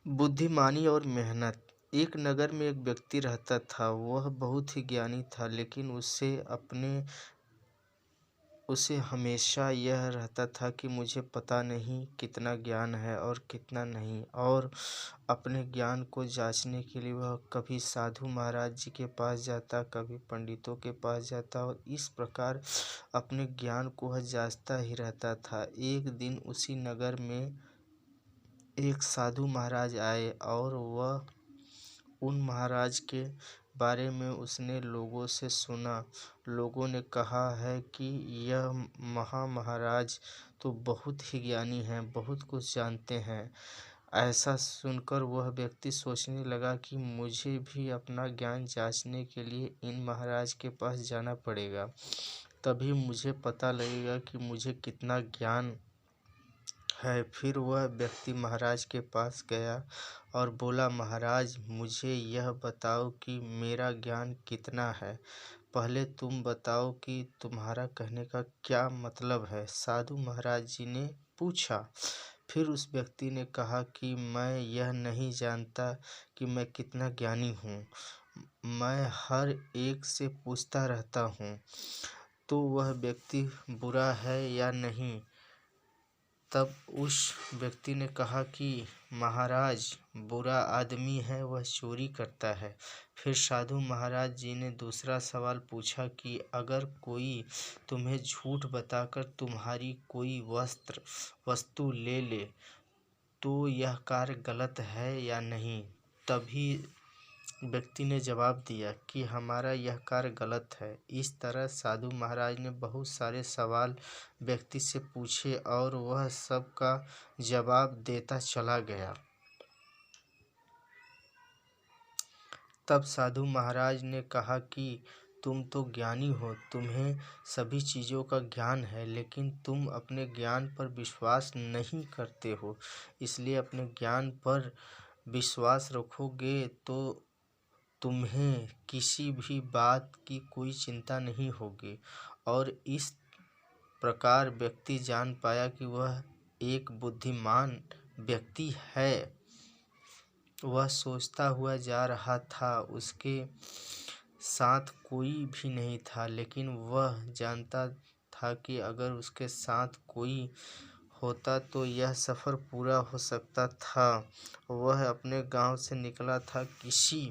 बुद्धिमानी और मेहनत। एक नगर में एक व्यक्ति रहता था। वह बहुत ही ज्ञानी था, लेकिन उसे हमेशा यह रहता था कि मुझे पता नहीं कितना ज्ञान है और कितना नहीं। और अपने ज्ञान को जांचने के लिए वह कभी साधु महाराज जी के पास जाता, कभी पंडितों के पास जाता, और इस प्रकार अपने ज्ञान को वह जांचता ही रहता था। एक दिन उसी नगर में एक साधु महाराज आए, और वह उन महाराज के बारे में उसने लोगों से सुना। लोगों ने कहा है कि यह महाराज तो बहुत ही ज्ञानी हैं, बहुत कुछ जानते हैं। ऐसा सुनकर वह व्यक्ति सोचने लगा कि मुझे भी अपना ज्ञान जांचने के लिए इन महाराज के पास जाना पड़ेगा, तभी मुझे पता लगेगा कि मुझे कितना ज्ञान है। फिर वह व्यक्ति महाराज के पास गया और बोला, महाराज, मुझे यह बताओ कि मेरा ज्ञान कितना है। पहले तुम बताओ कि तुम्हारा कहने का क्या मतलब है। साधु महाराज जी ने पूछा। फिर उस व्यक्ति ने कहा कि मैं यह नहीं जानता कि मैं कितना ज्ञानी हूँ, मैं हर एक से पूछता रहता हूँ, तो वह व्यक्ति बुरा है या नहीं। तब उस व्यक्ति ने कहा कि महाराज, बुरा आदमी है, वह चोरी करता है। फिर साधु महाराज जी ने दूसरा सवाल पूछा कि अगर कोई तुम्हें झूठ बताकर तुम्हारी कोई वस्तु ले ले, तो यह कार्य गलत है या नहीं। तभी व्यक्ति ने जवाब दिया कि हमारा यह कार्य गलत है। इस तरह साधु महाराज ने बहुत सारे सवाल व्यक्ति से पूछे, और वह सब का जवाब देता चला गया। तब साधु महाराज ने कहा कि तुम तो ज्ञानी हो, तुम्हें सभी चीज़ों का ज्ञान है, लेकिन तुम अपने ज्ञान पर विश्वास नहीं करते हो। इसलिए अपने ज्ञान पर विश्वास रखोगे तो तुम्हें किसी भी बात की कोई चिंता नहीं होगी। और इस प्रकार व्यक्ति जान पाया कि वह एक बुद्धिमान व्यक्ति है। वह सोचता हुआ जा रहा था, उसके साथ कोई भी नहीं था, लेकिन वह जानता था कि अगर उसके साथ कोई होता तो यह सफ़र पूरा हो सकता था। वह अपने गांव से निकला था। किसी